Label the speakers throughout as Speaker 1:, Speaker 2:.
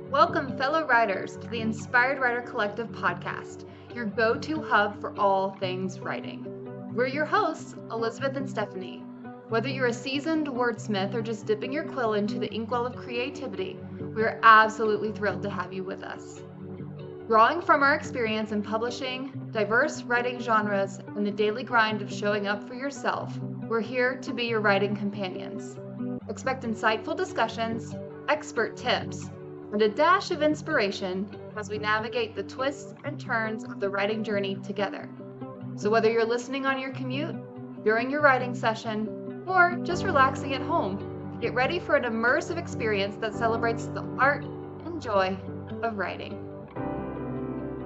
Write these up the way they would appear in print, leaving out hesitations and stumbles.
Speaker 1: Welcome, fellow writers, to the Inspired Writer Collective podcast, your go-to hub for all things writing. We're your hosts, Elizabeth and Stephanie. Whether you're a seasoned wordsmith or just dipping your quill into the inkwell of creativity, we're absolutely thrilled to have you with us. Drawing from our experience in publishing, diverse writing genres, and the daily grind of showing up for yourself, we're here to be your writing companions. Expect insightful discussions, expert tips, and a dash of inspiration as we navigate the twists and turns of the writing journey together. So whether you're listening on your commute, during your writing session, or just relaxing at home, get ready for an immersive experience that celebrates the art and joy of writing.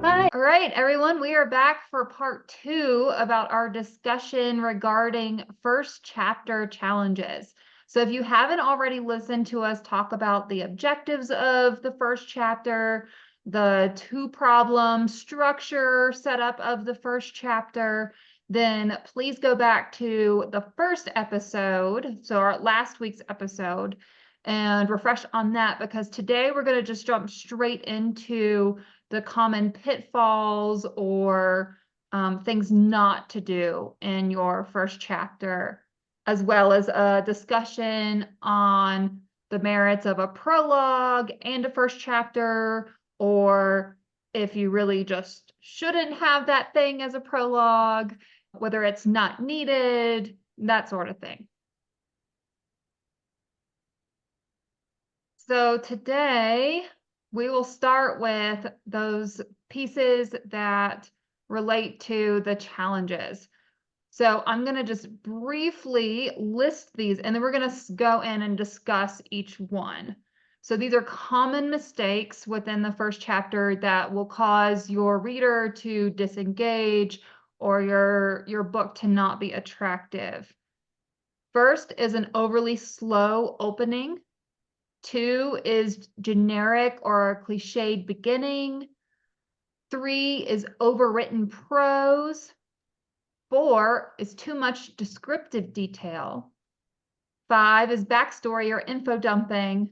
Speaker 1: Hi. All right, everyone, we are back for part 2 about our discussion regarding first chapter challenges. So if you haven't already listened to us talk about the objectives of the first chapter, the 2-problem structure setup of the first chapter, then please go back to the first episode, so our last week's episode, and refresh on that, because today we're going to just jump straight into the common pitfalls or things not to do in your first chapter, as well as a discussion on the merits of a prologue and a first chapter, or if you really just shouldn't have that thing as a prologue, whether it's not needed, that sort of thing. So today we will start with those pieces that relate to the challenges. So I'm going to just briefly list these, and then we're going to go in and discuss each one. So these are common mistakes within the first chapter that will cause your reader to disengage or your book to not be attractive. First is an overly slow opening. 2 is generic or cliched beginning. 3 is overwritten prose. 4 is too much descriptive detail. 5 is backstory or info dumping.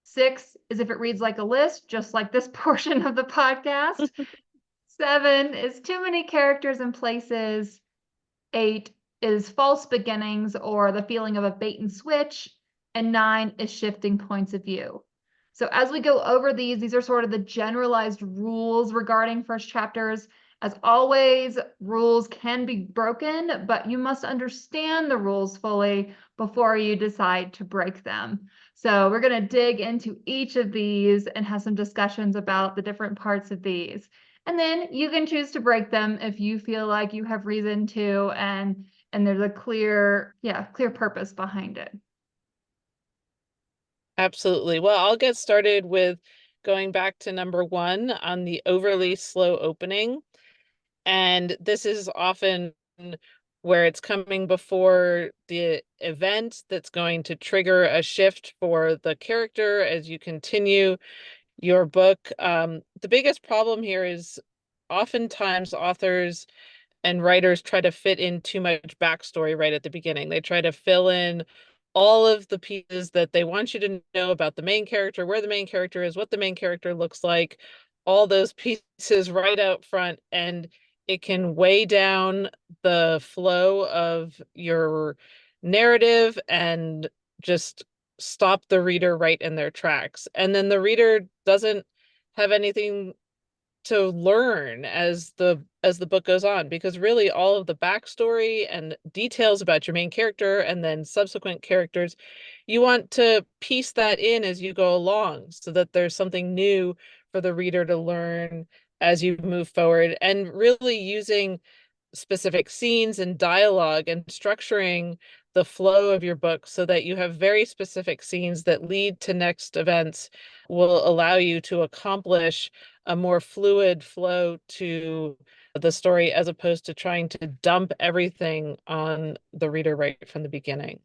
Speaker 1: 6 is if it reads like a list, just like this portion of the podcast. 7 is too many characters and places. 8 is false beginnings or the feeling of a bait and switch. And 9 is shifting points of view. So as we go over these are sort of the generalized rules regarding first chapters. As always, rules can be broken, but you must understand the rules fully before you decide to break them. So we're going to dig into each of these and have some discussions about the different parts of these. And then you can choose to break them if you feel like you have reason to, and there's a clear purpose behind it.
Speaker 2: Absolutely. Well, I'll get started with going back to number 1 on the overly slow opening. And this is often where it's coming before the event that's going to trigger a shift for the character as you continue your book. The biggest problem here is oftentimes authors and writers try to fit in too much backstory right at the beginning. They try to fill in all of the pieces that they want you to know about the main character, where the main character is, what the main character looks like, all those pieces right out front, and it can weigh down the flow of your narrative and just stop the reader right in their tracks. And then the reader doesn't have anything to learn as the book goes on, because really all of the backstory and details about your main character and then subsequent characters, you want to piece that in as you go along so that there's something new for the reader to learn as you move forward, and really using specific scenes and dialogue and structuring the flow of your book so that you have very specific scenes that lead to next events will allow you to accomplish a more fluid flow to the story, as opposed to trying to dump everything on the reader right from the beginning.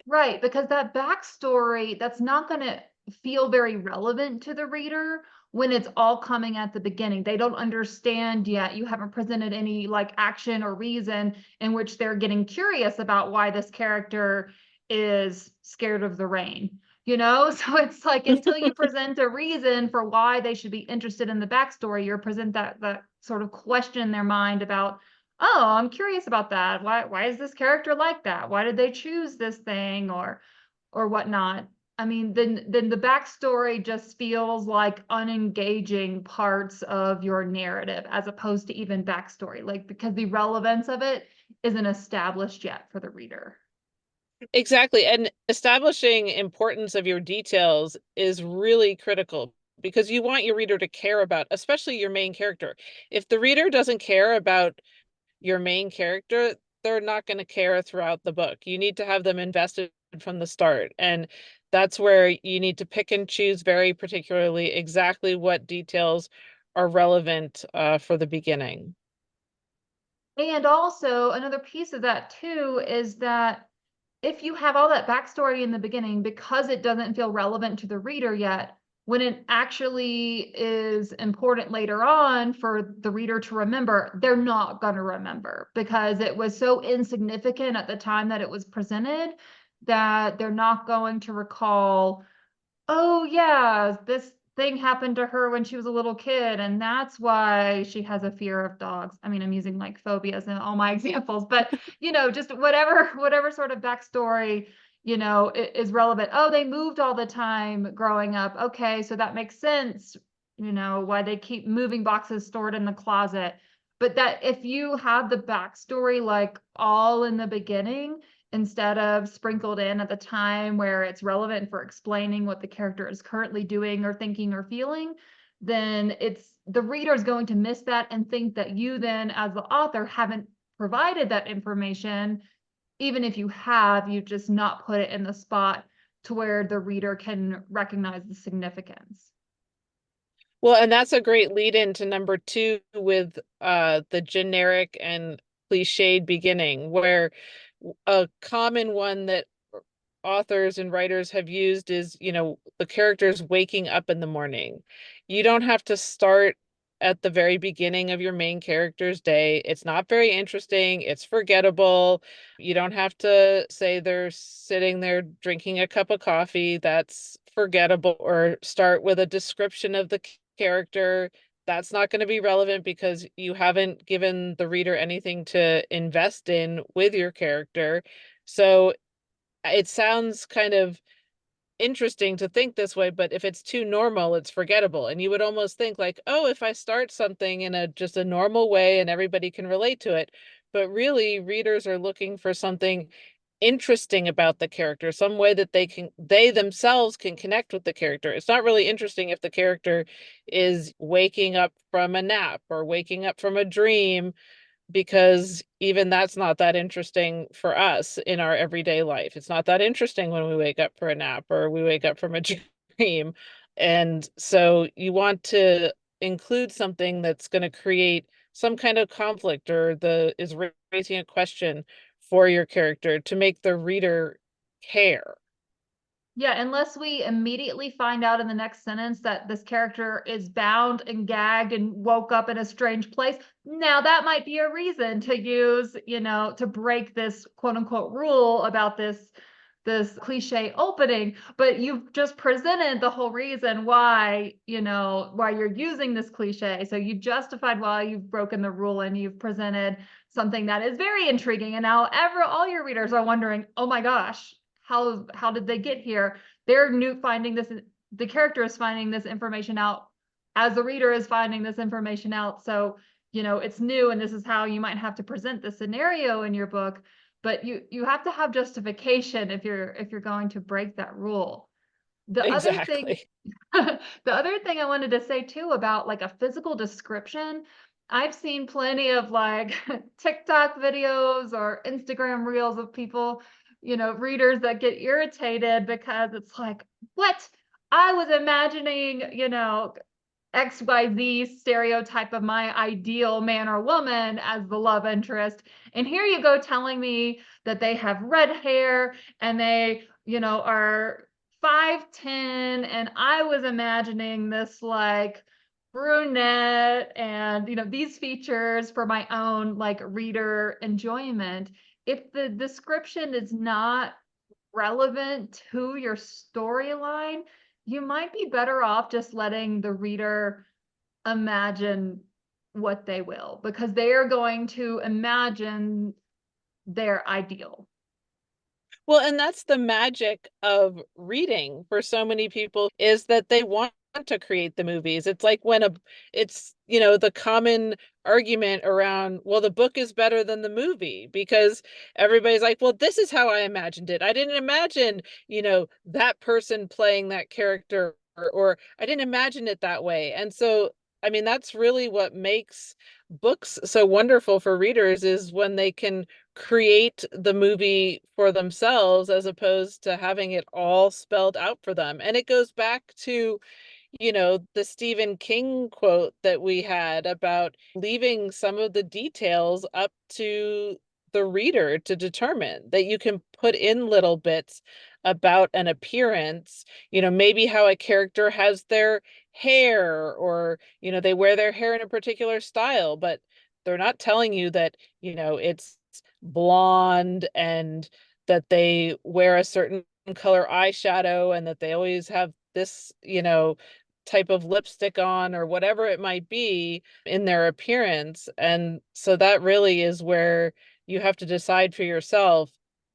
Speaker 1: Right, because that backstory, that's not going to feel very relevant to the reader when it's all coming at the beginning. They don't understand yet. You haven't presented any like action or reason in which they're getting curious about why this character is scared of the rain. you know? So it's like until you present a reason for why they should be interested in the backstory, you present that sort of question in their mind about, oh, I'm curious about that. Why is this character like that? Why did they choose this thing or whatnot? I mean, then the backstory just feels like unengaging parts of your narrative as opposed to even backstory, like because the relevance of it isn't established yet for the reader.
Speaker 2: Exactly. And establishing importance of your details is really critical because you want your reader to care about, especially your main character. If the reader doesn't care about your main character, they're not going to care throughout the book. You need to have them invested from the start. And that's where you need to pick and choose very particularly exactly what details are relevant for the beginning.
Speaker 1: And also another piece of that too is that if you have all that backstory in the beginning, because it doesn't feel relevant to the reader yet, when it actually is important later on for the reader to remember, they're not going to remember because it was so insignificant at the time that it was presented that they're not going to recall, oh yeah, this thing happened to her when she was a little kid, and that's why she has a fear of dogs. I mean, I'm using like phobias in all my examples, but just whatever sort of backstory, is relevant. Oh, they moved all the time growing up. Okay, so that makes sense, why they keep moving boxes stored in the closet. But that if you have the backstory like all in the beginning, instead of sprinkled in at the time where it's relevant for explaining what the character is currently doing or thinking or feeling, then it's the reader is going to miss that and think that you then as the author haven't provided that information. Even if you have, you just not put it in the spot to where the reader can recognize the significance.
Speaker 2: Well, and that's a great lead into number two with the generic and cliched beginning, where a common one that authors and writers have used is, the characters waking up in the morning. You don't have to start at the very beginning of your main character's day. It's not very interesting. It's forgettable. You don't have to say they're sitting there drinking a cup of coffee. That's forgettable. Or start with a description of the character. That's not going to be relevant because you haven't given the reader anything to invest in with your character. So it sounds kind of interesting to think this way, but if it's too normal, it's forgettable. And you would almost think like, oh, if I start something in just a normal way and everybody can relate to it. But really, readers are looking for something interesting about the character, some way that they themselves can connect with the character. It's not really interesting if the character is waking up from a nap or waking up from a dream, because even that's not that interesting for us in our everyday life. It's not that interesting when we wake up for a nap or we wake up from a dream. And so you want to include something that's going to create some kind of conflict or is raising a question for your character to make the reader care.
Speaker 1: Yeah, unless we immediately find out in the next sentence that this character is bound and gagged and woke up in a strange place, now that might be a reason to use, to break this quote unquote rule about this cliche opening, but you've just presented the whole reason why, why you're using this cliche. So you justified why you've broken the rule and you've presented something that is very intriguing. And now all your readers are wondering, oh my gosh, how did they get here? They're finding this, the character is finding this information out as the reader is finding this information out. So, it's new, and this is how you might have to present the scenario in your book, but you have to have justification if you're going to break that rule. The other thing
Speaker 2: Exactly.
Speaker 1: the other thing I wanted to say too about like a physical description, I've seen plenty of like TikTok videos or Instagram reels of people, readers that get irritated because it's like, what? I was imagining, XYZ stereotype of my ideal man or woman as the love interest. And here you go telling me that they have red hair and they, are 5'10", and I was imagining this like brunette and these features for my own like reader enjoyment. If the description is not relevant to your storyline, you might be better off just letting the reader imagine what they will, because they are going to imagine their ideal.
Speaker 2: Well, and that's the magic of reading for so many people, is that they want to create the movies. It's like when it's, the common argument around, well, the book is better than the movie because everybody's like, well, this is how I imagined it. I didn't imagine, that person playing that character, or I didn't imagine it that way. And so, I mean, that's really what makes books so wonderful for readers, is when they can create the movie for themselves as opposed to having it all spelled out for them. And it goes back to, the Stephen King quote that we had about leaving some of the details up to the reader to determine, that you can put in little bits about an appearance, maybe how a character has their hair, or, they wear their hair in a particular style, but they're not telling you that, it's blonde, and that they wear a certain color eyeshadow, and that they always have this, type of lipstick on, or whatever it might be in their appearance. And so that really is where you have to decide for yourself,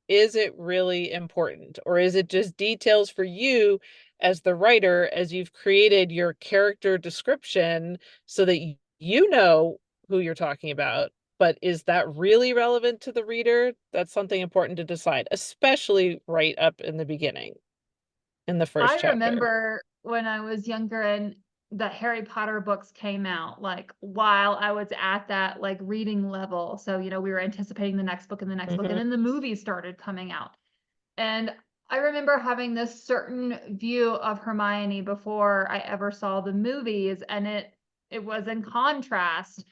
Speaker 2: is it really important, or is it just details for you as the writer, as you've created your character description so that you know who you're talking about? But is that really relevant to the reader? That's something important to decide, especially right up in the beginning, in the first
Speaker 1: I
Speaker 2: chapter.
Speaker 1: remember when I was younger and the Harry Potter books came out, like while I was at that like reading level. So, we were anticipating the next book and the next book, and
Speaker 2: Mm-hmm.
Speaker 1: then the movies started coming out. And I remember having this certain view of Hermione before I ever saw the movies, and it was in contrast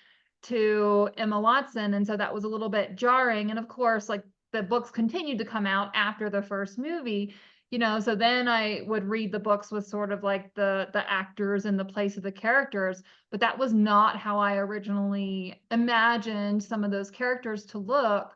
Speaker 1: to Emma Watson, and so that was a little bit jarring. And of course, like the books continued to come out after the first movie, so then I would read the books with sort of like the actors in the place of the characters, but that was not how I originally imagined some of those characters to look.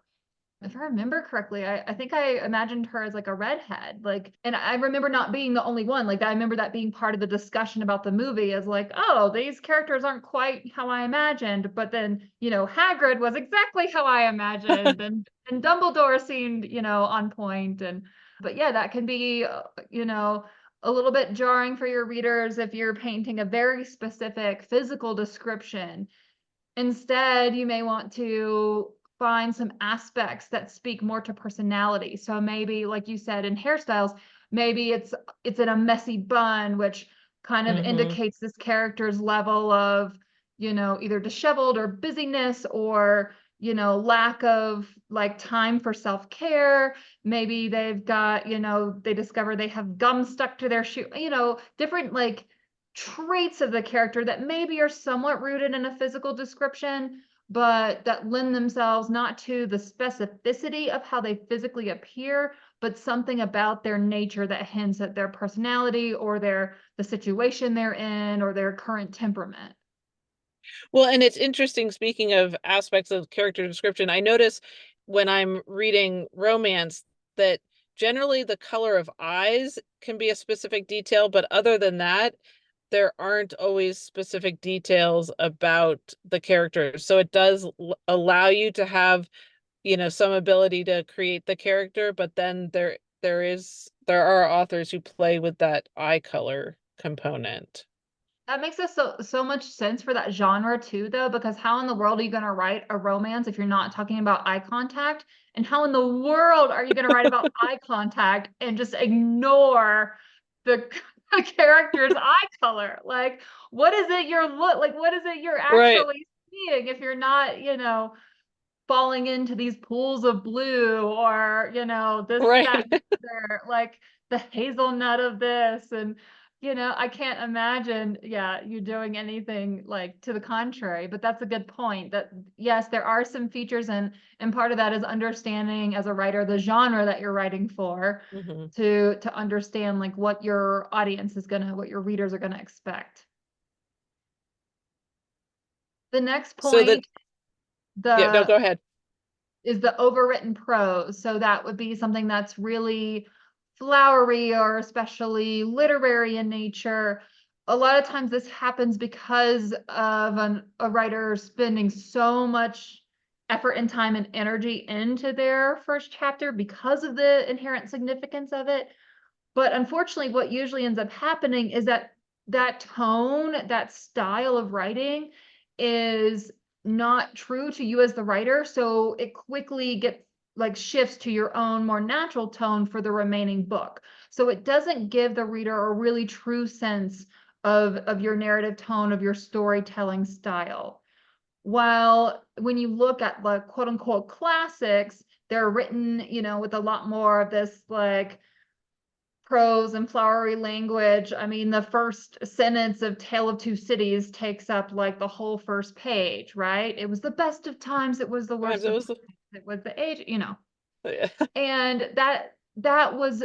Speaker 1: If I remember correctly, I think I imagined her as like a redhead. Like, and I remember not being the only one. Like, I remember that being part of the discussion about the movie, as like, oh, these characters aren't quite how I imagined. But then, Hagrid was exactly how I imagined, and Dumbledore seemed, on point. And but yeah, that can be, a little bit jarring for your readers if you're painting a very specific physical description. Instead, you may want to find some aspects that speak more to personality. So maybe, like you said, in hairstyles, maybe it's in a messy bun, which kind of
Speaker 2: Mm-hmm.
Speaker 1: indicates this character's level of, either disheveled or busyness, or, lack of like time for self-care. Maybe they've got, they discover they have gum stuck to their shoe, different like traits of the character that maybe are somewhat rooted in a physical description, but that lend themselves not to the specificity of how they physically appear, but something about their nature that hints at their personality, or the situation they're in, or their current temperament.
Speaker 2: Well, and it's interesting, speaking of aspects of character description, I notice when I'm reading romance that generally the color of eyes can be a specific detail, but other than that, there aren't always specific details about the characters. So it does allow you to have, some ability to create the character, but then there are authors who play with that eye color component.
Speaker 1: That makes us so much sense for that genre too, though, because how in the world are you going to write a romance if you're not talking about eye contact? And how in the world are you going to write about eye contact and just ignore the, the character's eye color? Like, what is it you're like? What is it you're
Speaker 2: Right,
Speaker 1: actually seeing if you're not, falling into these pools of blue, or this, that,
Speaker 2: right.
Speaker 1: and the other, like the hazelnut of this. And I can't imagine, yeah, you doing anything like to the contrary. But that's a good point, that yes, there are some features, and part of that is understanding as a writer the genre that you're writing for,
Speaker 2: Mhm.
Speaker 1: to understand like what your audience is gonna, what your readers are gonna expect. The next
Speaker 2: So that,
Speaker 1: point,
Speaker 2: yeah, no,
Speaker 1: the
Speaker 2: go ahead.
Speaker 1: is the overwritten prose. So that would be something that's really flowery or especially literary in nature, a lot of times this happens because of a writer spending so much effort and time and energy into their first chapter because of the inherent significance of it. But unfortunately, what usually ends up happening is that that tone, that style of writing is not true to you as the writer. So it quickly gets like shifts to your own more natural tone for the remaining book. So it doesn't give the reader a really true sense of your narrative tone, of your storytelling style. While when you look at the quote unquote classics, they're written, with a lot more of this like prose and flowery language. I mean, the first sentence of Tale of Two Cities takes up like the whole first page, right? It was the best of times, it was the
Speaker 2: Sometimes
Speaker 1: worst
Speaker 2: it
Speaker 1: of
Speaker 2: was
Speaker 1: times, it was the age.
Speaker 2: yeah.
Speaker 1: And that was,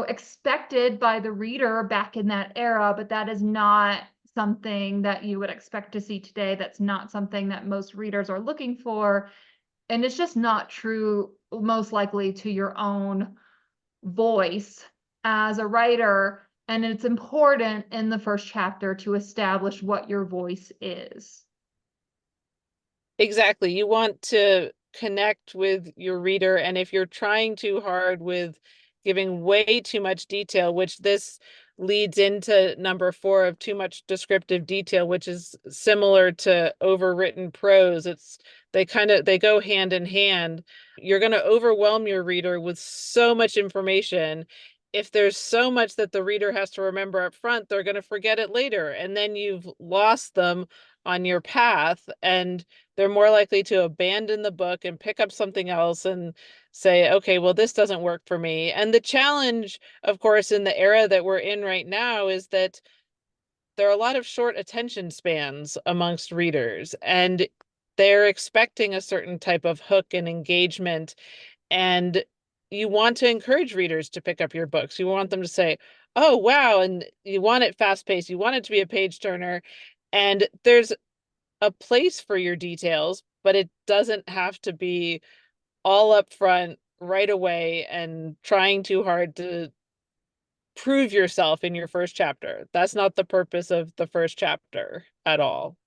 Speaker 1: expected by the reader back in that era, but that is not something that you would expect to see today. That's not something that most readers are looking for. And it's just not true, most likely, to your own voice as a writer. And it's important in the first chapter to establish what your voice is.
Speaker 2: Exactly. You want to connect with your reader, and if you're trying too hard with giving way too much detail, which this leads into number 4 of too much descriptive detail, which is similar to overwritten prose. They go hand in hand. You're going to overwhelm your reader with so much information. If there's so much that the reader has to remember up front, they're going to forget it later, and then you've lost them on your path, and they're more likely to abandon the book and pick up something else and say, okay, well, this doesn't work for me. And the challenge, of course, in the era that we're in right now is that there are a lot of short attention spans amongst readers, and they're expecting a certain type of hook and engagement. And you want to encourage readers to pick up your books. You want them to say, oh, wow. And you want it fast paced. You want it to be a page turner. And there's a place for your details, but it doesn't have to be all up front right away and trying too hard to prove yourself in your first chapter. That's not the purpose of the first chapter at all.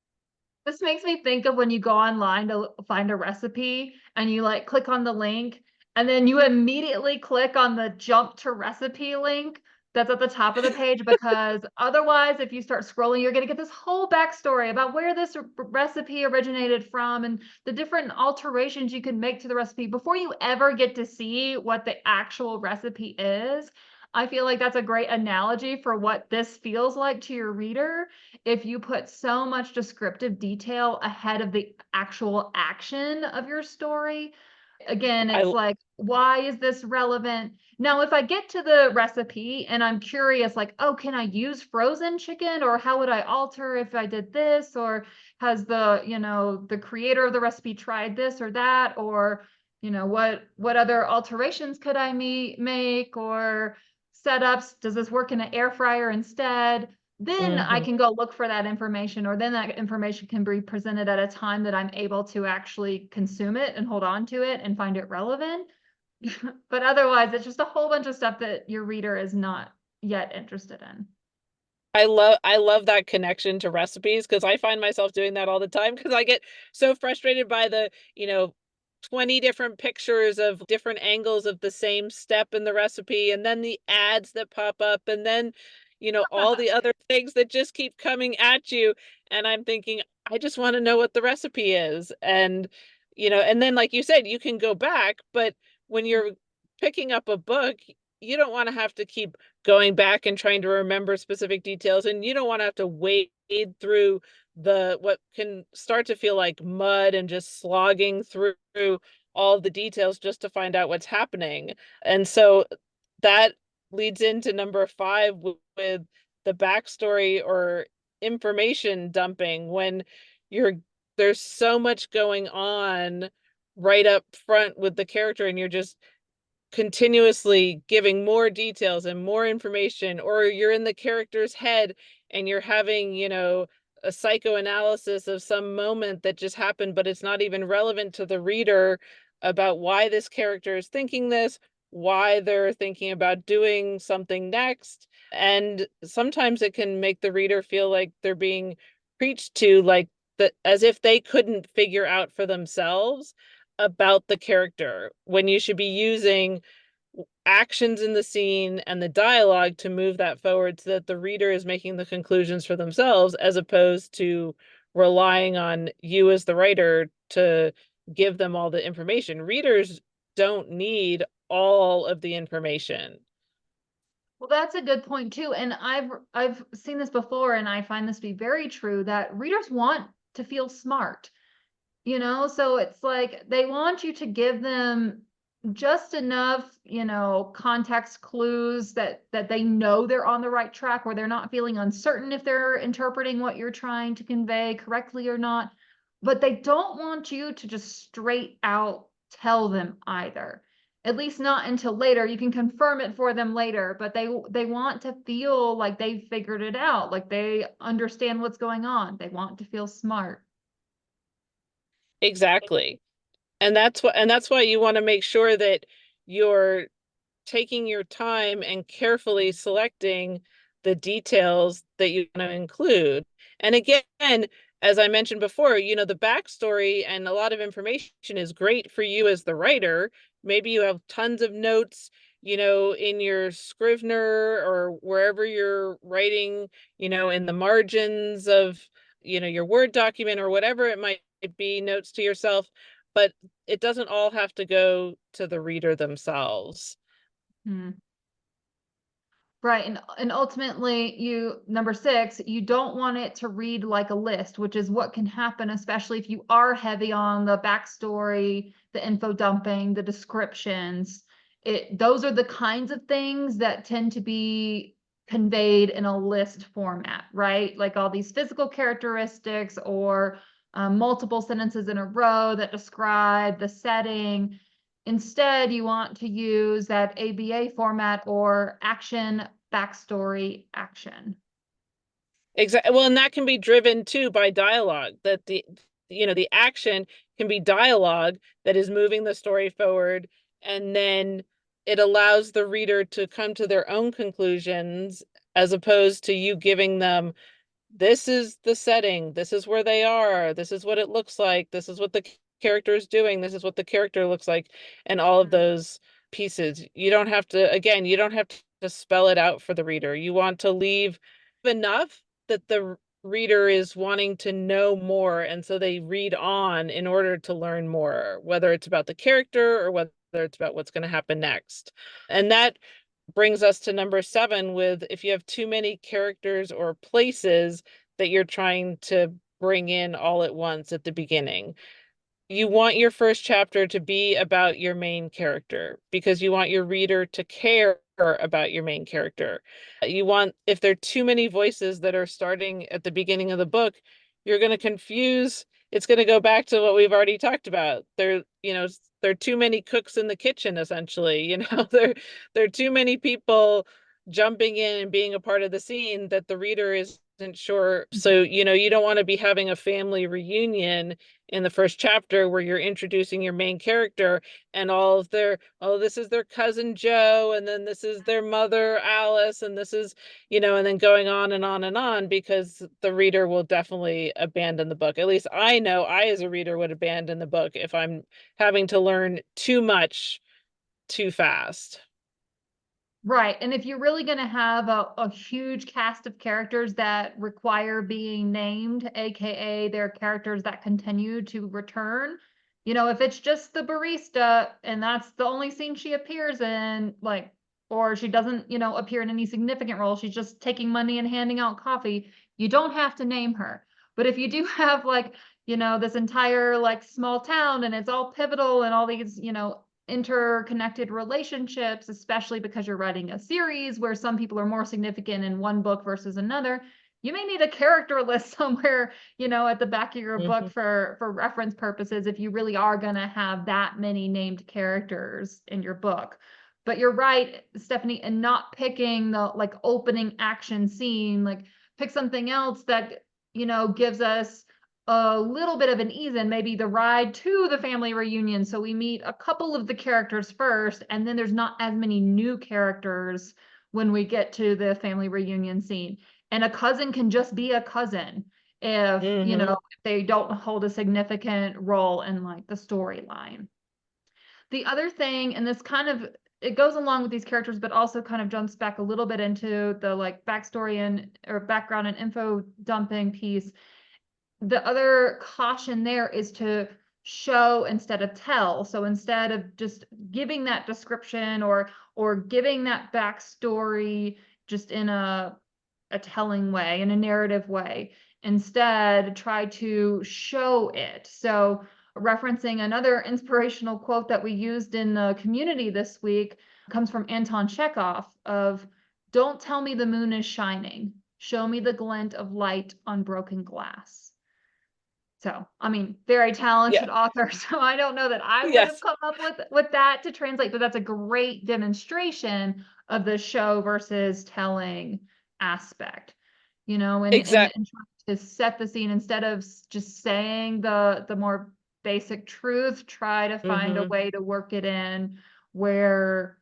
Speaker 1: This makes me think of when you go online to find a recipe and you like click on the link and then you immediately click on the jump to recipe link that's at the top of the page, because otherwise, if you start scrolling, you're going to get this whole backstory about where this recipe originated from and the different alterations you can make to the recipe before you ever get to see what the actual recipe is. I feel like that's a great analogy for what this feels like to your reader if you put so much descriptive detail ahead of the actual action of your story. Again,
Speaker 2: I
Speaker 1: it's like, why is this relevant? Now, if I get to the recipe and I'm curious, like, oh, can I use frozen chicken? Or how would I alter if I did this? Or has the creator of the recipe tried this or that? Or, what other alterations could I make? Or setups? Does this work in an air fryer instead? Then I
Speaker 2: Mhm.
Speaker 1: can go look for that information, or then that information can be presented at a time that I'm able to actually consume it and hold on to it and find it relevant. But otherwise, it's just a whole bunch of stuff that your reader is not yet interested in.
Speaker 2: I love that connection to recipes, because I find myself doing that all the time, because I get so frustrated by the, 20 different pictures of different angles of the same step in the recipe, and then the ads that pop up, and then, all the other things that just keep coming at you. And I'm thinking, I just want to know what the recipe is. And then, like you said, you can go back, but when you're picking up a book, you don't want to have to keep going back and trying to remember specific details, and you don't want to have to wade through the what can start to feel like mud and just slogging through all the details just to find out what's happening. And so that leads into number 5 with the backstory or information dumping, when you're there's so much going on right up front with the character, and you're just continuously giving more details and more information, or you're in the character's head and you're having, a psychoanalysis of some moment that just happened, but it's not even relevant to the reader about why this character is thinking this, why they're thinking about doing something next. And sometimes it can make the reader feel like they're being preached to, like that, as if they couldn't figure out for themselves about the character, when you should be using actions in the scene and the dialogue to move that forward so that the reader is making the conclusions for themselves, as opposed to relying on you as the writer to give them all the information. Readers don't need all of the information.
Speaker 1: Well, that's a good point too. And I've seen this before, and I find this to be very true, that readers want to feel smart, so it's like they want you to give them just enough, context clues that they know they're on the right track, where they're not feeling uncertain if they're interpreting what you're trying to convey correctly or not. But they don't want you to just straight out tell them either. At least not until later. You can confirm it for them later, but they want to feel like they've figured it out, like they understand what's going on. They want to feel smart.
Speaker 2: Exactly. And that's why you want to make sure that you're taking your time and carefully selecting the details that you want to include. And again, as I mentioned before, the backstory and a lot of information is great for you as the writer. Maybe you have tons of notes, in your Scrivener or wherever you're writing, in the margins of, your Word document or whatever it might be, notes to yourself, but it doesn't all have to go to the reader themselves.
Speaker 1: Hmm. Right. And ultimately, number 6, you don't want it to read like a list, which is what can happen, especially if you are heavy on the backstory, the info dumping, the descriptions. Those are the kinds of things that tend to be conveyed in a list format, right? Like all these physical characteristics, or multiple sentences in a row that describe the setting. Instead, you want to use that ABA format, or action, backstory, action.
Speaker 2: Exactly. Well, and that can be driven too by dialogue, that the action can be dialogue that is moving the story forward, and then it allows the reader to come to their own conclusions, as opposed to you giving them, this is the setting, this is where they are, this is what it looks like, this is what the character is doing, this is what the character looks like, and all of those pieces. You don't have to, again, you don't have to spell it out for the reader. You want to leave enough that the reader is wanting to know more, and so they read on in order to learn more, whether it's about the character or whether it's about what's going to happen next. And that brings us to number 7, with if you have too many characters or places that you're trying to bring in all at once at the beginning. You want your first chapter to be about your main character, because you want your reader to care about your main character. You want, if there are too many voices that are starting at the beginning of the book, you're going to confuse. It's going to go back to what we've already talked about. There are too many cooks in the kitchen, essentially. There are too many people jumping in and being a part of the scene that the reader isn't sure. So, you don't want to be having a family reunion in the first chapter where you're introducing your main character and all of their, oh, this is their cousin Joe, and then this is their mother Alice, and this is, and then going on and on and on, because the reader will definitely abandon the book. At least I know I, as a reader, would abandon the book if I'm having to learn too much too fast.
Speaker 1: Right. And if you're really going to have a huge cast of characters that require being named, AKA they're characters that continue to return, if it's just the barista and that's the only scene she appears in, like, or she doesn't, appear in any significant role, she's just taking money and handing out coffee, you don't have to name her. But if you do have, like, this entire, like, small town, and it's all pivotal and all these, interconnected relationships, especially because you're writing a series where some people are more significant in one book versus another, you may need a character list somewhere, at the back of your book for reference purposes, if you really are going to have that many named characters in your book. But you're right, Stephanie, and not picking the, like, opening action scene, like pick something else that, gives us a little bit of an ease in, maybe the ride to the family reunion. So we meet a couple of the characters first, and then there's not as many new characters when we get to the family reunion scene. And a cousin can just be a cousin if,
Speaker 2: Mm-hmm.
Speaker 1: if they don't hold a significant role in like the storyline. The other thing, and this kind of it goes along with these characters, but also kind of jumps back a little bit into the like backstory and or background and info dumping piece. The other caution there is to show instead of tell. So instead of just giving that description or giving that backstory just in a telling way, in a narrative way, instead try to show it. So referencing another inspirational quote that we used in the community this week comes from Anton Chekhov of, "Don't tell me the moon is shining. Show me the glint of light on broken glass." So, I mean, very
Speaker 2: Yeah.
Speaker 1: talented author. So I don't know that I would have
Speaker 2: Yes.
Speaker 1: come up with that to translate, but that's a great demonstration of the show versus telling aspect,
Speaker 2: Exactly.
Speaker 1: and trying to set the scene instead of just saying the more basic truth, try to find a
Speaker 2: Mm-hmm.
Speaker 1: way to work it in where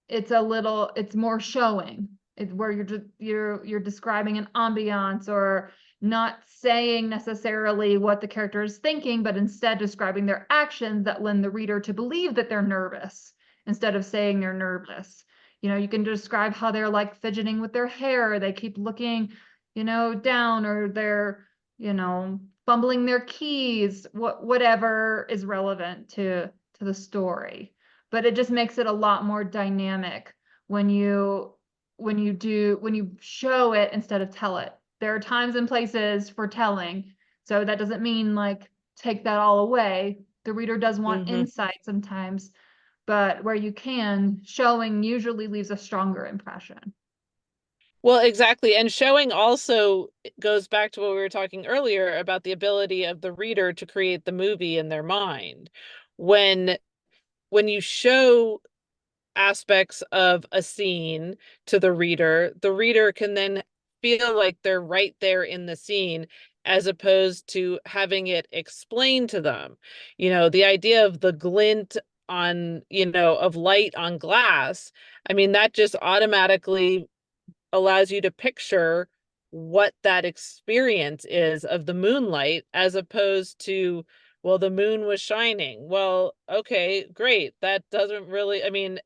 Speaker 1: it's more showing. It's where you're describing an ambiance or not saying necessarily what the character is thinking, but instead describing their actions that lend the reader to believe that they're nervous instead of saying they're nervous. You can describe how they're like fidgeting with their hair, they keep looking, down, or they're, fumbling their keys, whatever is relevant to the story. But it just makes it a lot more dynamic when you show it instead of tell it. There are times and places for telling, so that doesn't mean like take that all away. The reader does want
Speaker 2: Mm-hmm.
Speaker 1: insight sometimes, but where you can, showing usually leaves a stronger impression.
Speaker 2: Well, exactly. And showing also goes back to what we were talking earlier about the ability of the reader to create the movie in their mind. When when you show aspects of a scene to the reader can then feel like they're right there in the scene as opposed to having it explained to them. The idea of the glint on, of light on glass, I mean, that just automatically allows you to picture what that experience is of the moonlight as opposed to, well, the moon was shining. Well, okay, great. That doesn't really, I mean,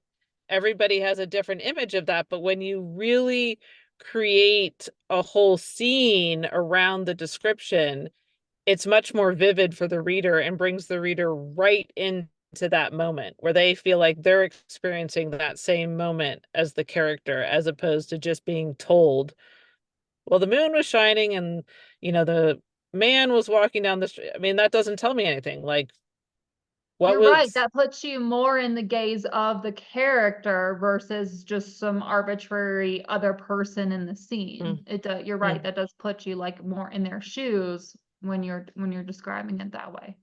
Speaker 2: everybody has a different image of that, but when you really create a whole scene around the description, it's much more vivid for the reader and brings the reader right into that moment where they feel like they're experiencing that same moment as the character, as opposed to just being told, well, the moon was shining and, the man was walking down the street. I mean, that doesn't tell me anything. Like, what
Speaker 1: You're right.
Speaker 2: was.
Speaker 1: That puts you more in the gaze of the character versus just some arbitrary other person in the scene. You're right.
Speaker 2: Mhm.
Speaker 1: That does put you like more in their shoes when you're describing it that way.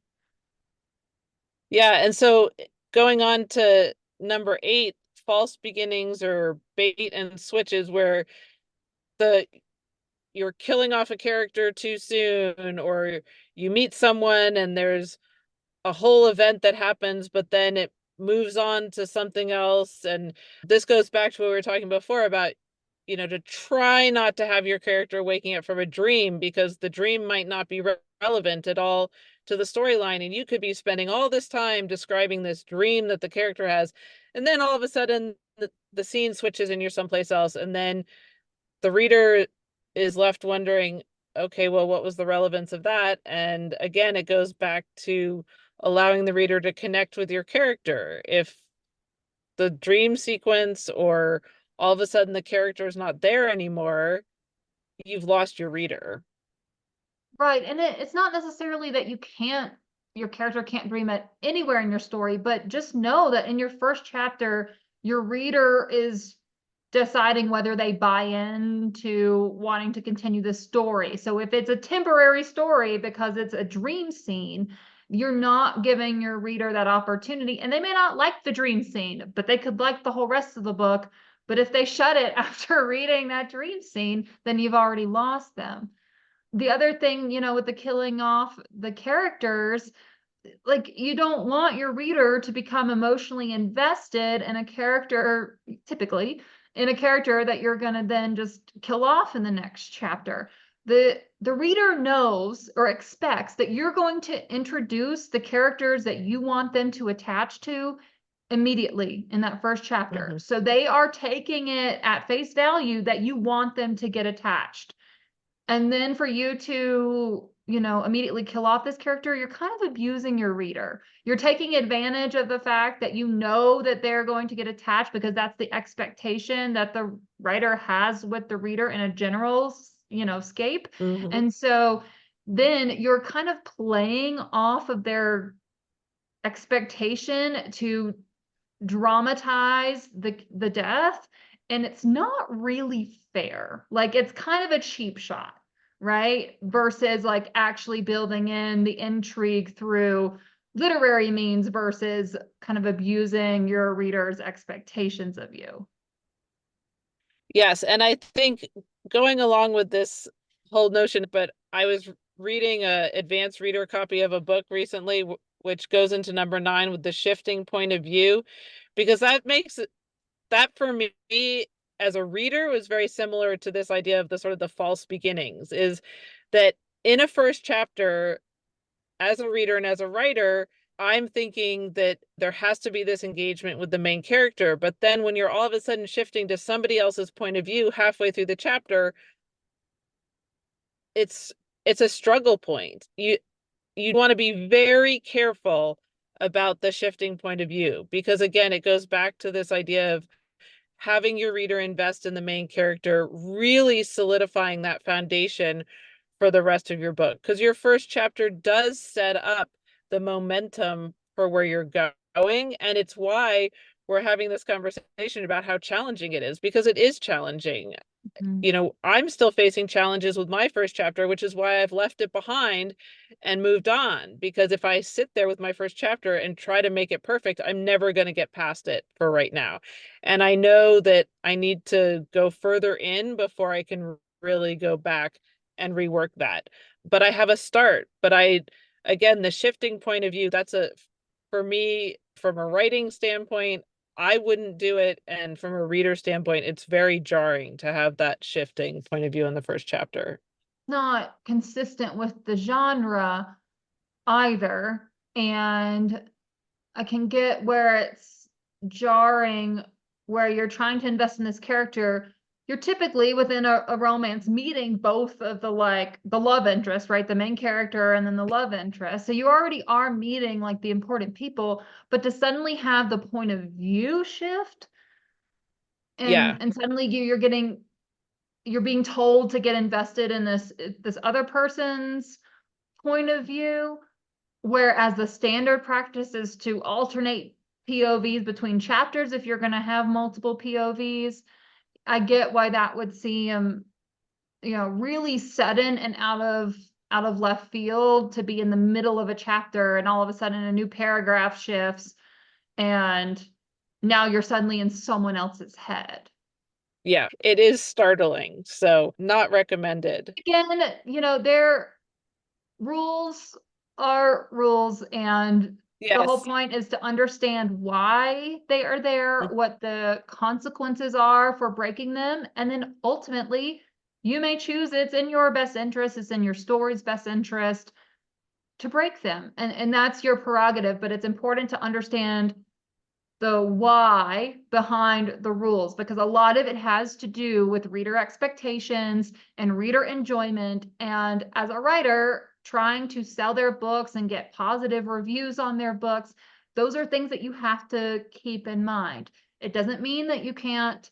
Speaker 2: Yeah, and so going on to number 8, false beginnings or bait and switches, where the you're killing off a character too soon, or you meet someone and there's a whole event that happens, but then it moves on to something else. And this goes back to what we were talking before about, to try not to have your character waking up from a dream, because the dream might not be relevant at all to the storyline. And you could be spending all this time describing this dream that the character has. And then all of a sudden, the scene switches and you're someplace else. And then the reader is left wondering, okay, well, what was the relevance of that? And again, it goes back to allowing the reader to connect with your character. If the dream sequence or all of a sudden the character is not there anymore, you've lost your reader.
Speaker 1: Right. And it's not necessarily that your character can't dream it anywhere in your story, but just know that in your first chapter, your reader is deciding whether they buy into wanting to continue the story. So if it's a temporary story because it's a dream scene, you're not giving your reader that opportunity. And they may not like the dream scene, but they could like the whole rest of the book. But if they shut it after reading that dream scene, then you've already lost them. the other thing, with the killing off the characters, like, you don't want your reader to become emotionally invested in a character, typically in a character that you're going to then just kill off in the next chapter. The reader knows or expects that you're going to introduce the characters that you want them to attach to immediately in that first chapter. So they are taking it at face value that you want them to get attached. And then for you to, immediately kill off this character, you're kind of abusing your reader. You're taking advantage of the fact that you know that they're going to get attached because that's the expectation that the writer has with the reader in a general, scape. And so then you're kind of playing off of their expectation to dramatize the death, and it's not really fair. Like, it's kind of a cheap shot, right? Versus like actually building in the intrigue through literary means versus kind of abusing your reader's expectations of you.
Speaker 2: Yes, and I think going along with this whole notion, but I was reading a advanced reader copy of a book recently, which goes into number 9 with the shifting point of view, because that makes it, that for me as a reader was very similar to this idea of the sort of the false beginnings, is that in a first chapter, as a reader and as a writer, I'm thinking that there has to be this engagement with the main character. But then when you're all of a sudden shifting to somebody else's point of view halfway through the chapter, it's a struggle point. You want to be very careful about the shifting point of view, because again, it goes back to this idea of having your reader invest in the main character, really solidifying that foundation for the rest of your book. Because your first chapter does set up the momentum for where you're going. And it's why we're having this conversation about how challenging it is, because it is challenging. I'm still facing challenges with my first chapter, which is why I've left it behind and moved on. Because if I sit there with my first chapter and try to make it perfect, I'm never going to get past it for right now. And I know that I need to go further in before I can really go back and rework that. But I have a start. But again, the shifting point of view, for me, from a writing standpoint, I wouldn't do it. And from a reader standpoint, it's very jarring to have that shifting point of view in the first chapter.
Speaker 1: Not consistent with the genre either. And I can get where it's jarring, where you're trying to invest in this character. You're typically within a romance meeting both of the love interest, right? The main character and then the love interest. So you already are meeting like the important people, but to suddenly have the point of view shift and suddenly you're being told to get invested in this other person's point of view, whereas the standard practice is to alternate POVs between chapters if you're going to have multiple POVs. I get why that would seem, really sudden and out of left field to be in the middle of a chapter and all of a sudden a new paragraph shifts and now you're suddenly in someone else's head.
Speaker 2: Yeah, it is startling. So not recommended.
Speaker 1: Again, their rules are rules, and the whole
Speaker 2: Yes.
Speaker 1: point is to understand why they are there, what the consequences are for breaking them, and then ultimately you may choose it's in your best interest, it's in your story's best interest to break them. And that's your prerogative, but it's important to understand the why behind the rules, because a lot of it has to do with reader expectations and reader enjoyment. And as a writer trying to sell their books and get positive reviews on their books, those are things that you have to keep in mind. It doesn't mean that you can't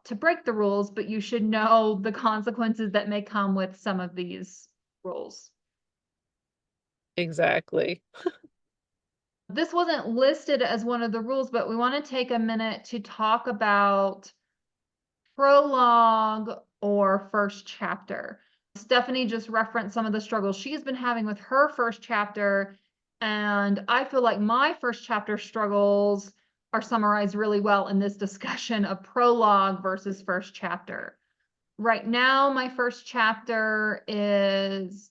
Speaker 1: to break the rules, but you should know the consequences that may come with some of these rules.
Speaker 2: Exactly.
Speaker 1: This wasn't listed as one of the rules, but we want to take a minute to talk about prologue or first chapter. Stephanie just referenced some of the struggles she's been having with her first chapter, and I feel like my first chapter struggles are summarized really well in this discussion of prologue versus first chapter. right now my first chapter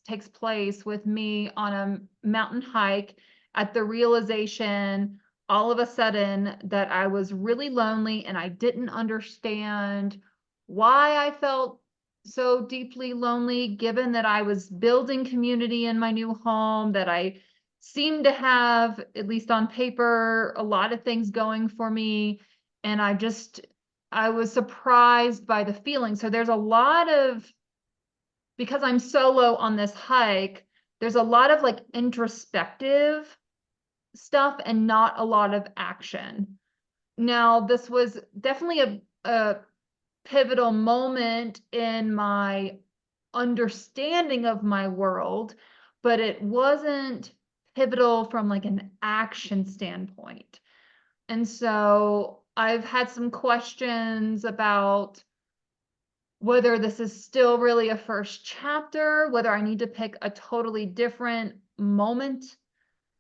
Speaker 1: takes place with me on a mountain hike at the realization all of a sudden that I was really lonely and I didn't understand why I felt so deeply lonely, given that I was building community in my new home, that I seemed to have, at least on paper, a lot of things going for me. And I was surprised by the feeling. So there's a lot of, because I'm solo on this hike, there's a lot of like introspective stuff and not a lot of action. Now, this was definitely a pivotal moment in my understanding of my world, but it wasn't pivotal from like an action standpoint. And so I've had some questions about whether this is still really a first chapter, whether I need to pick a totally different moment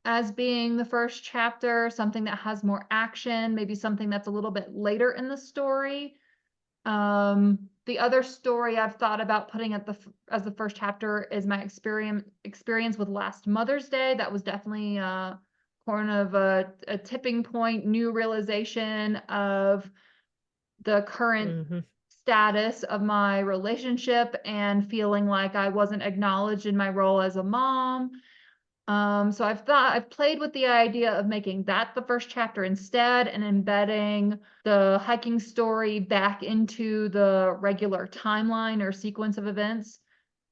Speaker 1: as being the first chapter, something that has more action, maybe something that's a little bit later in the story. The other story I've thought about putting at as the first chapter is my experience with last Mother's Day. That was definitely kind of a tipping point, new realization of the current status of my relationship and feeling like I wasn't acknowledged in my role as a mom. So I've played with the idea of making that the first chapter instead and embedding the hiking story back into the regular timeline or sequence of events,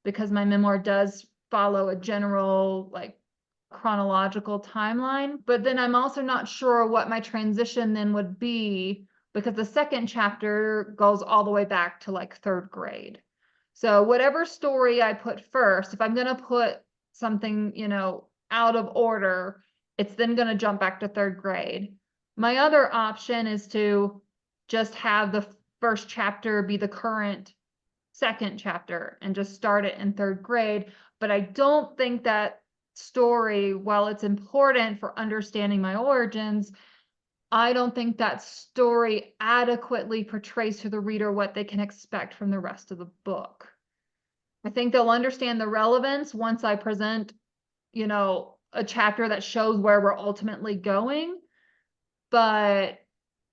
Speaker 1: because my memoir does follow a general like chronological timeline. But then I'm also not sure what my transition then would be, because the second chapter goes all the way back to like third grade. So whatever story I put first, if I'm going to put something, out of order, it's then going to jump back to third grade. My other option is to just have the first chapter be the current second chapter and just start it in third grade. But I don't think that story, while it's important for understanding my origins, I don't think that story adequately portrays to the reader what they can expect from the rest of the book. I think they'll understand the relevance once I present, a chapter that shows where we're ultimately going. But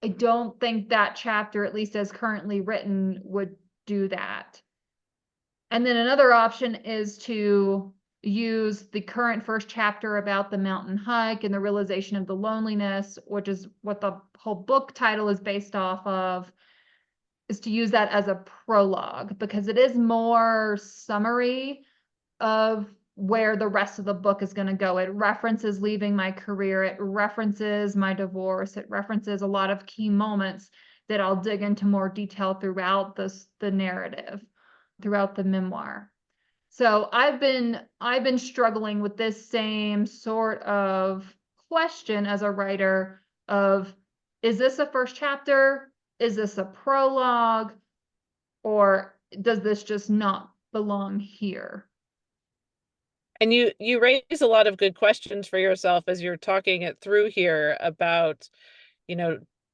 Speaker 1: I don't think that chapter, at least as currently written, would do that. And then another option is to use the current first chapter about the mountain hike and the realization of the loneliness, which is what the whole book title is based off of, is to use that as a prologue, because it is more summary of where the rest of the book is going to go. It references leaving my career, it references my divorce, it references a lot of key moments that I'll dig into more detail throughout the narrative, throughout the memoir. So I've been struggling with this same sort of question as a writer of, is this a first chapter? Is this a prologue? Or does this just not belong here?
Speaker 2: And you raise a lot of good questions for yourself as you're talking it through here about,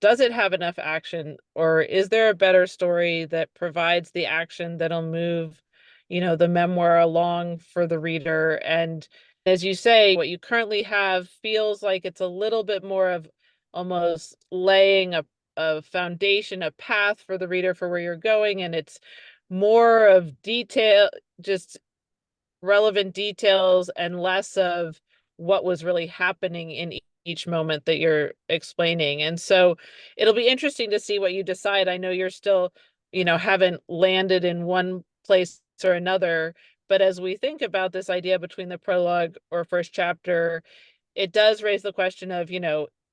Speaker 2: does it have enough action, or is there a better story that provides the action that'll move, the memoir along for the reader? And as you say, what you currently have feels like it's a little bit more of almost laying a foundation, a path for the reader for where you're going, and it's more of detail, just relevant details, and less of what was really happening in each moment that you're explaining. And so it'll be interesting to see what you decide. I know you're still, haven't landed in one place or another, but as we think about this idea between the prologue or first chapter, it does raise the question of,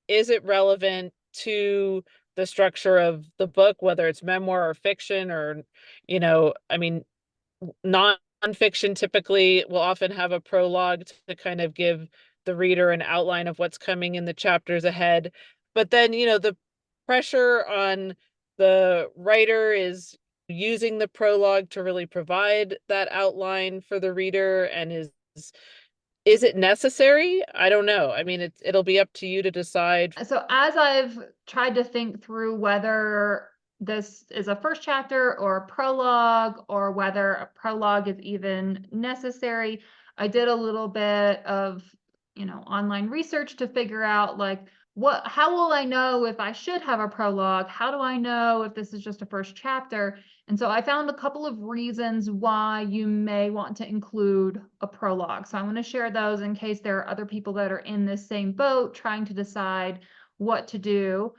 Speaker 2: is it relevant to the structure of the book, whether it's memoir or fiction, or, I mean, nonfiction typically will often have a prologue to kind of give the reader an outline of what's coming in the chapters ahead. But then, the pressure on the writer is using the prologue to really provide that outline for the reader. And is it necessary? I don't know. I mean, it'll be up to you to decide.
Speaker 1: So as I've tried to think through whether this is a first chapter or a prologue, or whether a prologue is even necessary. I did a little bit of, online research to figure out like how will I know if I should have a prologue? How do I know if this is just a first chapter? And so I found a couple of reasons why you may want to include a prologue. So I want to share those in case there are other people that are in this same boat trying to decide what to do.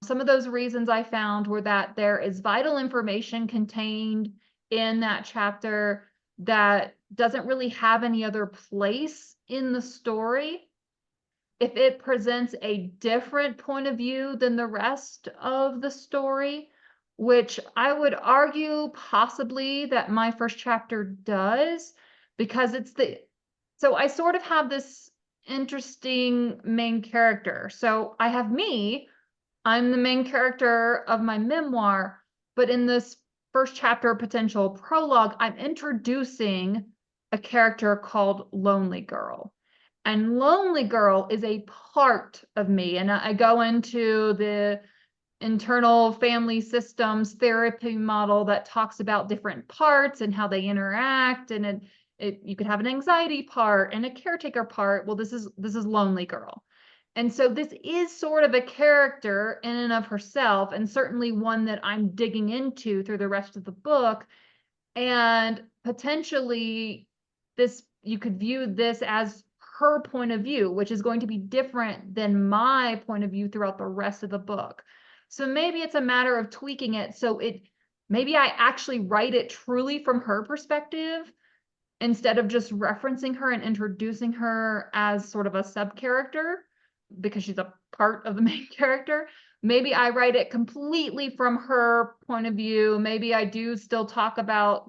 Speaker 1: Some of those reasons I found were that there is vital information contained in that chapter that doesn't really have any other place in the story. If it presents a different point of view than the rest of the story, which I would argue possibly that my first chapter does, because so I sort of have this interesting main character. So I have me, I'm the main character of my memoir, but in this first chapter potential prologue, I'm introducing a character called Lonely Girl. And Lonely Girl is a part of me. And I go into the internal family systems therapy model that talks about different parts and how they interact. And you could have an anxiety part and a caretaker part. Well, this is Lonely Girl. And so this is sort of a character in and of herself, and certainly one that I'm digging into through the rest of the book. And potentially you could view this as her point of view, which is going to be different than my point of view throughout the rest of the book. So maybe it's a matter of tweaking it. So maybe I actually write it truly from her perspective instead of just referencing her and introducing her as sort of a sub character because she's a part of the main character. Maybe I write it completely from her point of view. Maybe I do still talk about,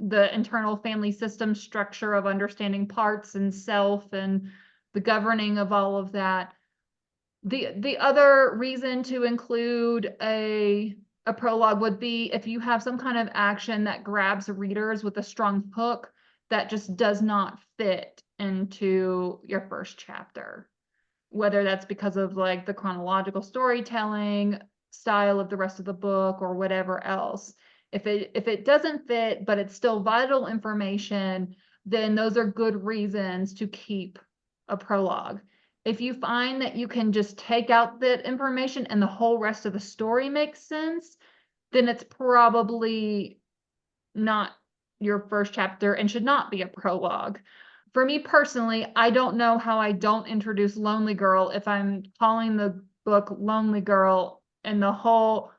Speaker 1: the internal family system structure of understanding parts and self and the governing of all of that. The other reason to include a prologue would be if you have some kind of action that grabs readers with a strong hook that just does not fit into your first chapter, whether that's because of like the chronological storytelling style of the rest of the book or whatever else. If it doesn't fit, but it's still vital information, then those are good reasons to keep a prologue. If you find that you can just take out that information and the whole rest of the story makes sense, then it's probably not your first chapter and should not be a prologue. For me personally, I don't know how I don't introduce Lonely Girl if I'm calling the book Lonely Girl and the whole,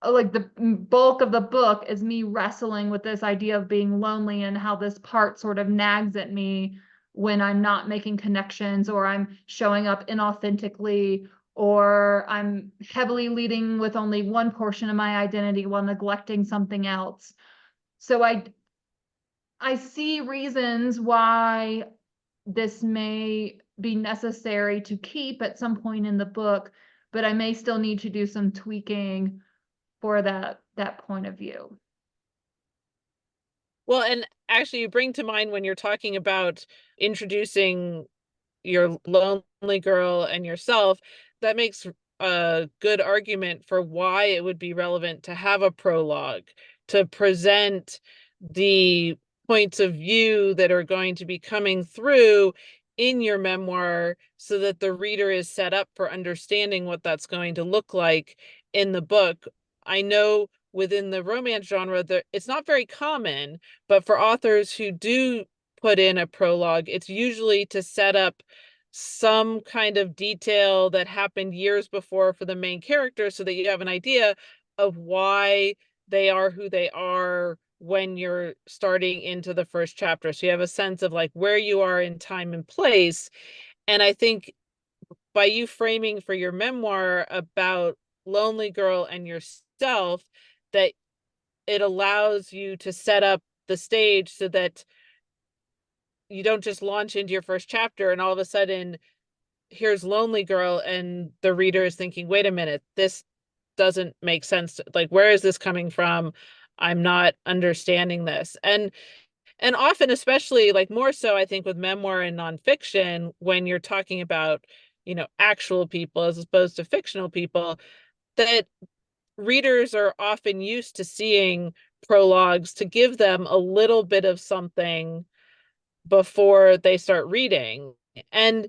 Speaker 1: like the bulk of the book is me wrestling with this idea of being lonely and how this part sort of nags at me when I'm not making connections or I'm showing up inauthentically or I'm heavily leading with only one portion of my identity while neglecting something else. So I see reasons why this may be necessary to keep at some point in the book, but I may still need to do some tweaking for that point of view.
Speaker 2: Well, and actually you bring to mind when you're talking about introducing your lonely girl and yourself, that makes a good argument for why it would be relevant to have a prologue to present the points of view that are going to be coming through in your memoir so that the reader is set up for understanding what that's going to look like in the book. I know within the romance genre that it's not very common, but for authors who do put in a prologue, it's usually to set up some kind of detail that happened years before for the main character so that you have an idea of why they are who they are when you're starting into the first chapter. So you have a sense of like where you are in time and place. And I think by you framing for your memoir about Lonely Girl and yourself, that it allows you to set up the stage so that you don't just launch into your first chapter and all of a sudden here's Lonely Girl and the reader is thinking, wait a minute, this doesn't make sense. Like, where is this coming from? I'm not understanding this. And often, especially like more so, I think with memoir and nonfiction, when you're talking about, actual people as opposed to fictional people, that readers are often used to seeing prologues to give them a little bit of something before they start reading. And,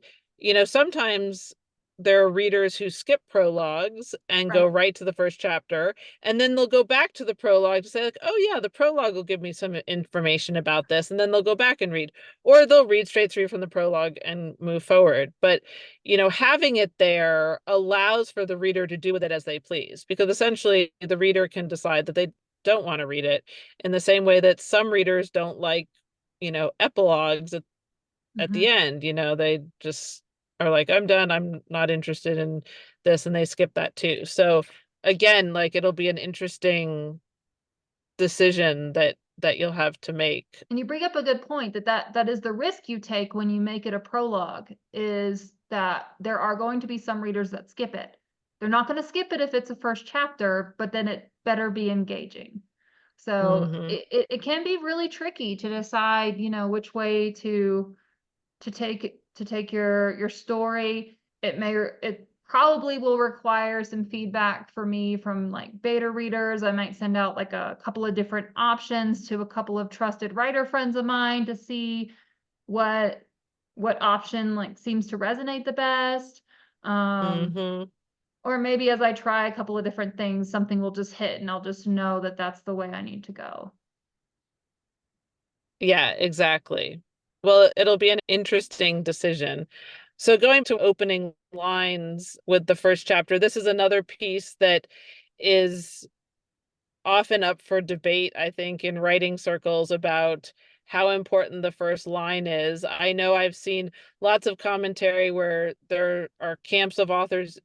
Speaker 2: sometimes there are readers who skip prologues and go
Speaker 1: Right.
Speaker 2: right to the first chapter, and then they'll go back to the prologue to say, like, oh yeah, the prologue will give me some information about this, and then they'll go back and read, or they'll read straight through from the prologue and move forward. But, having it there allows for the reader to do with it as they please, because essentially the reader can decide that they don't want to read it, in the same way that some readers don't like epilogues at
Speaker 1: Hmm.
Speaker 2: the end. They just are like, I'm done, I'm not interested in this, and they skip that too. So again, like, it'll be an interesting decision that you'll have to make.
Speaker 1: And you bring up a good point that is the risk you take when you make it a prologue, is that there are going to be some readers that skip it. They're not going to skip it if it's a first chapter, but then it better be engaging. So
Speaker 2: Hmm.
Speaker 1: it can be really tricky to decide, which way to take your story. It probably will require some feedback for me from like beta readers. I might send out like a couple of different options to a couple of trusted writer friends of mine to see what option like seems to resonate the best.
Speaker 2: Hmm.
Speaker 1: Or maybe as I try a couple of different things, something will just hit and I'll just know that that's the way I need to go.
Speaker 2: Yeah, exactly. Well, it'll be an interesting decision. So going to opening lines with the first chapter, this is another piece that is often up for debate, I think, in writing circles about how important the first line is. I know I've seen lots of commentary where there are camps of authors,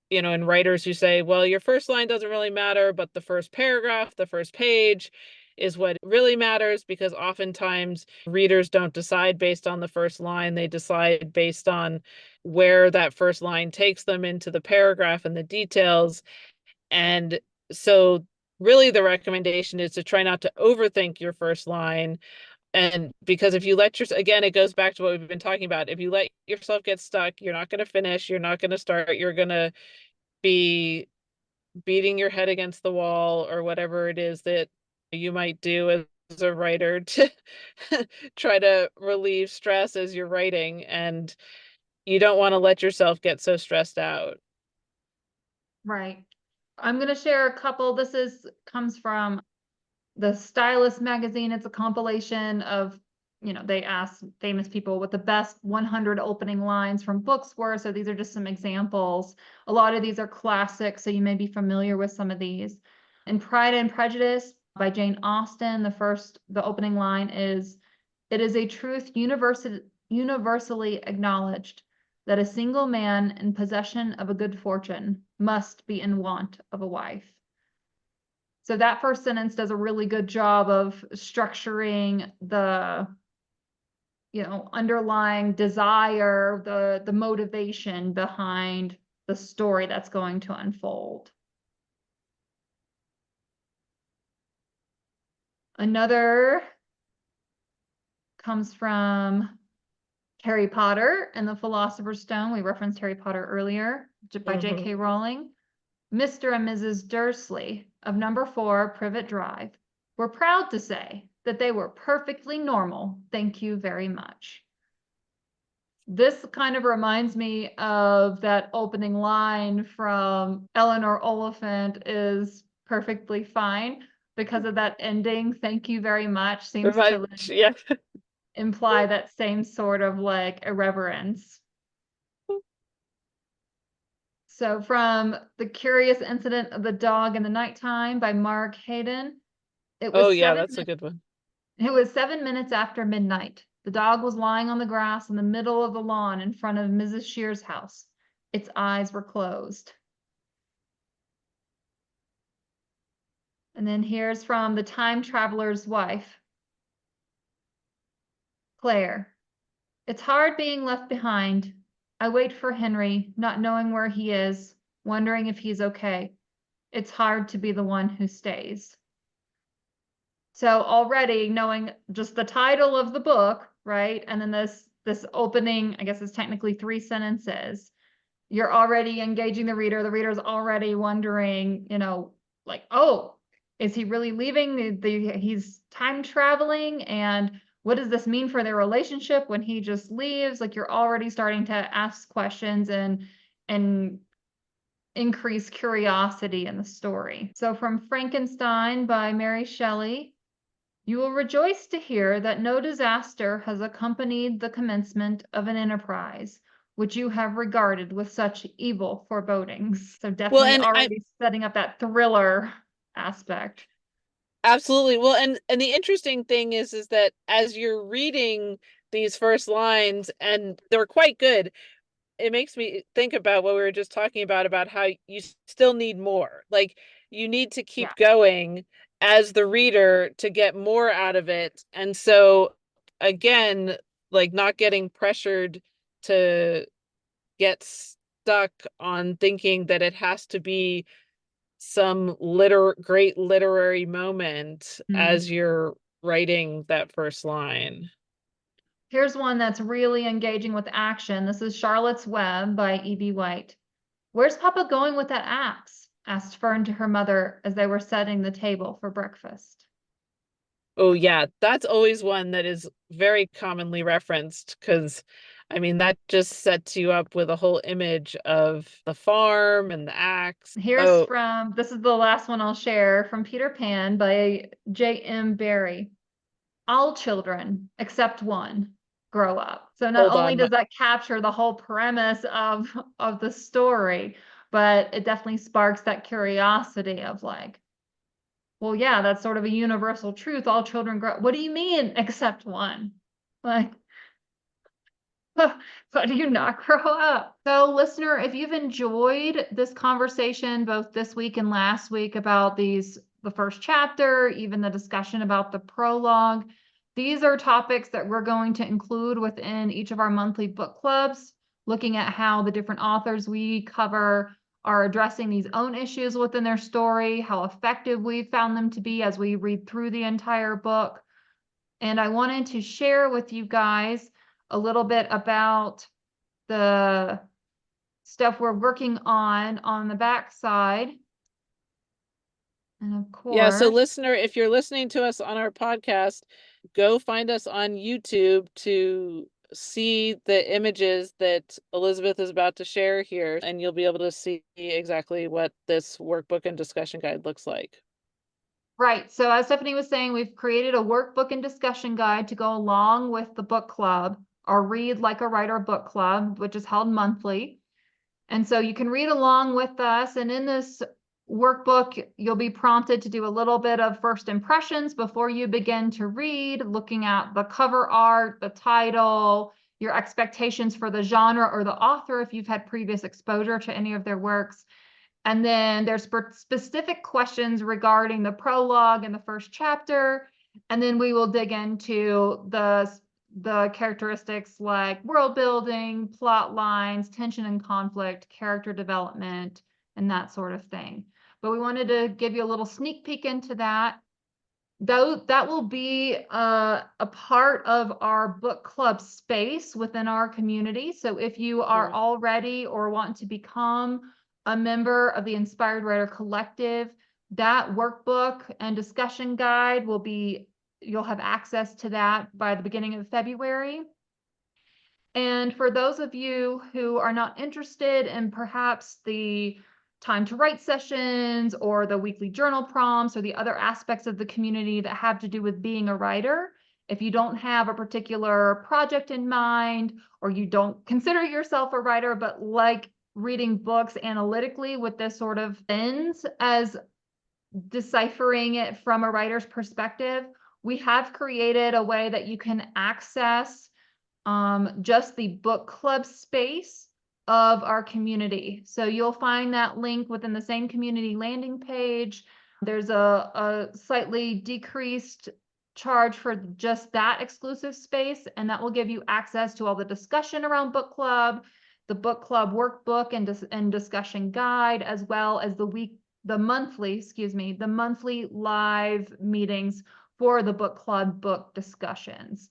Speaker 2: and writers who say, well, your first line doesn't really matter, but the first paragraph, the first page is what really matters, because oftentimes readers don't decide based on the first line. They decide based on where that first line takes them into the paragraph and the details. And so really the recommendation is to try not to overthink your first line. And because if you let yourself, again, it goes back to what we've been talking about. If you let yourself get stuck, you're not going to finish, you're not going to start, you're going to be beating your head against the wall, or whatever it is that you might do as a writer to try to relieve stress as you're writing. And you don't want to let yourself get so stressed out.
Speaker 1: Right. I'm going to share a couple. Comes from the Stylist magazine. It's a compilation of, they ask famous people what the best 100 opening lines from books were. So these are just some examples. A lot of these are classics, so you may be familiar with some of these. In Pride and Prejudice by Jane Austen, the opening line is, "It is a truth universally acknowledged that a single man in possession of a good fortune must be in want of a wife." So that first sentence does a really good job of structuring the, underlying desire, the motivation behind the story that's going to unfold. Another comes from Harry Potter and the Philosopher's Stone. We referenced Harry Potter earlier, by
Speaker 2: Hmm.
Speaker 1: J.K. Rowling. Mr. and Mrs. Dursley of number 4 Privet Drive were proud to say that they were perfectly normal. Thank you very much. This kind of reminds me of that opening line from Eleanor Oliphant is perfectly fine, because of that ending. Thank you very much seems to
Speaker 2: Yeah.
Speaker 1: imply that same sort of like irreverence. So from The Curious Incident of the Dog in the Nighttime by Mark Hayden, it
Speaker 2: Oh
Speaker 1: was
Speaker 2: yeah,
Speaker 1: seven
Speaker 2: that's a good one.
Speaker 1: it was 7 minutes after midnight. The dog was lying on the grass in the middle of the lawn in front of Mrs. Shear's house. Its eyes were closed. And then here's from The Time Traveler's Wife. Claire, it's hard being left behind. I wait for Henry, not knowing where he is, wondering if he's okay. It's hard to be the one who stays. So already knowing just the title of the book, right? And then this opening, I guess it's technically 3 sentences. You're already engaging the reader. The reader's already wondering, like, oh, is he really leaving? He's time traveling, and what does this mean for their relationship when he just leaves? Like, you're already starting to ask questions and increase curiosity in the story. So from Frankenstein by Mary Shelley, you will rejoice to hear that no disaster has accompanied the commencement of an enterprise which you have regarded with such evil forebodings. So
Speaker 2: Well,
Speaker 1: definitely
Speaker 2: and I
Speaker 1: already setting up that thriller aspect.
Speaker 2: absolutely, well, and the interesting thing is that as you're reading these first lines, and they're quite good, it makes me think about what we were just talking about how you still need more. Like, you need to
Speaker 1: Yeah.
Speaker 2: keep going as the reader to get more out of it. And so again, like, not getting pressured to get stuck on thinking that it has to be some great literary moment
Speaker 1: Mm.
Speaker 2: as you're writing that first line.
Speaker 1: Here's one that's really engaging with action. This is Charlotte's Web by E.B. White. Where's Papa going with that axe? Asked Fern to her mother as they were setting the table for breakfast.
Speaker 2: Oh yeah, that's always one that is very commonly referenced because I mean that just sets you up with a whole image of the farm and the axe.
Speaker 1: Here's
Speaker 2: Oh,
Speaker 1: from, this is the last one I'll share, from Peter Pan by J.M. Barrie. All children, except one, grow up. So not
Speaker 2: hold
Speaker 1: only
Speaker 2: on.
Speaker 1: does that capture the whole premise of the story, but it definitely sparks that curiosity of like, well, yeah, that's sort of a universal truth. All children grow. What do you mean, except one? Like, but do you not grow up? So, listener, if you've enjoyed this conversation, both this week and last week, about the first chapter, even the discussion about the prologue, these are topics that we're going to include within each of our monthly book clubs, looking at how the different authors we cover are addressing these own issues within their story, how effective we've found them to be as we read through the entire book. And I wanted to share with you guys a little bit about the stuff we're working on the back side. And of
Speaker 2: Yeah, so
Speaker 1: course,
Speaker 2: listener, if you're listening to us on our podcast, go find us on YouTube to see the images that Elizabeth is about to share here, and you'll be able to see exactly what this workbook and discussion guide looks like.
Speaker 1: right. So as Stephanie was saying, we've created a workbook and discussion guide to go along with the book club, our Read Like a Writer book club, which is held monthly. And so you can read along with us. And in this workbook, you'll be prompted to do a little bit of first impressions before you begin to read, looking at the cover art, the title, your expectations for the genre or the author if you've had previous exposure to any of their works. And then there's specific questions regarding the prologue and the first chapter. And then we will dig into the characteristics like world building, plot lines, tension and conflict, character development, and that sort of thing. But we wanted to give you a little sneak peek into that. Though that will be a part of our book club space within our community. So if you are already or want to become a member of the Inspired Writer Collective, that workbook and discussion guide will be, you'll have access to that by the beginning of February. And for those of you who are not interested in perhaps the time to write sessions or the weekly journal prompts or the other aspects of the community that have to do with being a writer, if you don't have a particular project in mind, or you don't consider yourself a writer, but like reading books analytically with this sort of lens as deciphering it from a writer's perspective, we have created a way that you can access just the book club space of our community. So you'll find that link within the same community landing page. There's a slightly decreased charge for just that exclusive space, and that will give you access to all the discussion around book club, the book club workbook and discussion guide, as well as the monthly live meetings for the book club book discussions.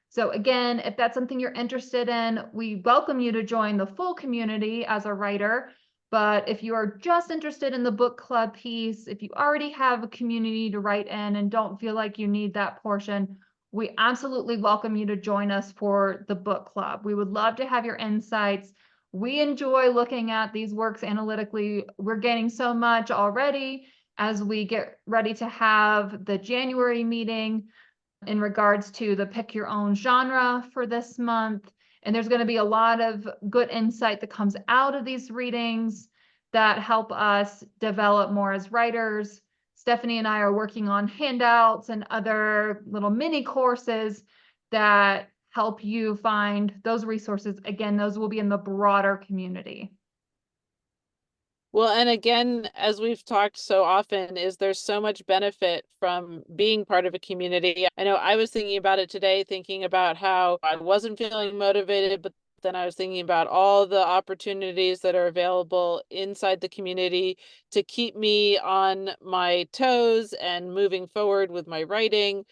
Speaker 1: So again, if that's something you're interested in, we welcome you to join the full community as a writer. But if you are just interested in the book club piece, if you already have a community to write in and don't feel like you need that portion, we absolutely welcome you to join us for the book club. We would love to have your insights. We enjoy looking at these works analytically. We're gaining so much already as we get ready to have the January meeting in regards to the pick your own genre for this month. And there's going to be a lot of good insight that comes out of these readings that help us develop more as writers. Stephanie and I are working on handouts and other little mini courses that help you find those resources. Again, those will be in the broader community.
Speaker 2: Well, and again, as we've talked so often, is there's so much benefit from being part of a community. I know I was thinking about it today, thinking about how I wasn't feeling motivated, but then I was thinking about all the opportunities that are available inside the community to keep me on my toes and moving forward with my writing.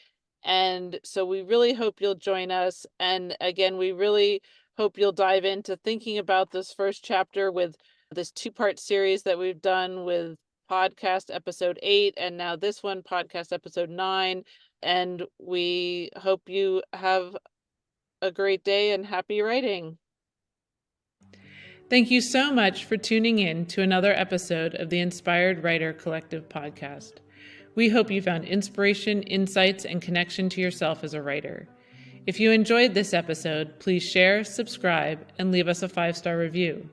Speaker 2: And so we really hope you'll join us. And again, we really hope you'll dive into thinking about this first chapter with this 2-part series that we've done with podcast episode 8 and now this one, podcast episode 9. And we hope you have a great day and happy writing. Thank you so much for tuning in to another episode of the Inspired Writer Collective podcast. We hope you found inspiration, insights, and connection to yourself as a writer. If you enjoyed this episode, please share, subscribe, and leave us a 5-star review.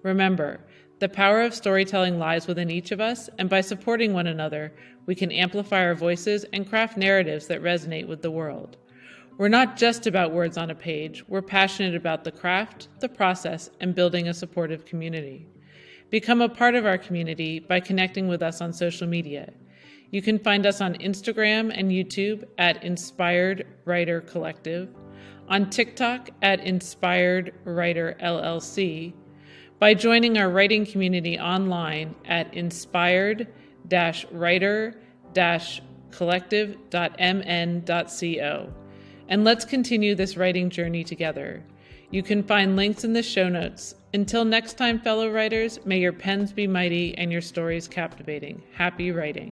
Speaker 2: Remember, the power of storytelling lies within each of us, and by supporting one another, we can amplify our voices and craft narratives that resonate with the world. We're not just about words on a page, we're passionate about the craft, the process, and building a supportive community. Become a part of our community by connecting with us on social media. You can find us on Instagram and YouTube at Inspired Writer Collective, on TikTok at Inspired Writer LLC, by joining our writing community online at inspired-writer-collective.mn.co. And let's continue this writing journey together. You can find links in the show notes. Until next time, fellow writers, may your pens be mighty and your stories captivating. Happy writing.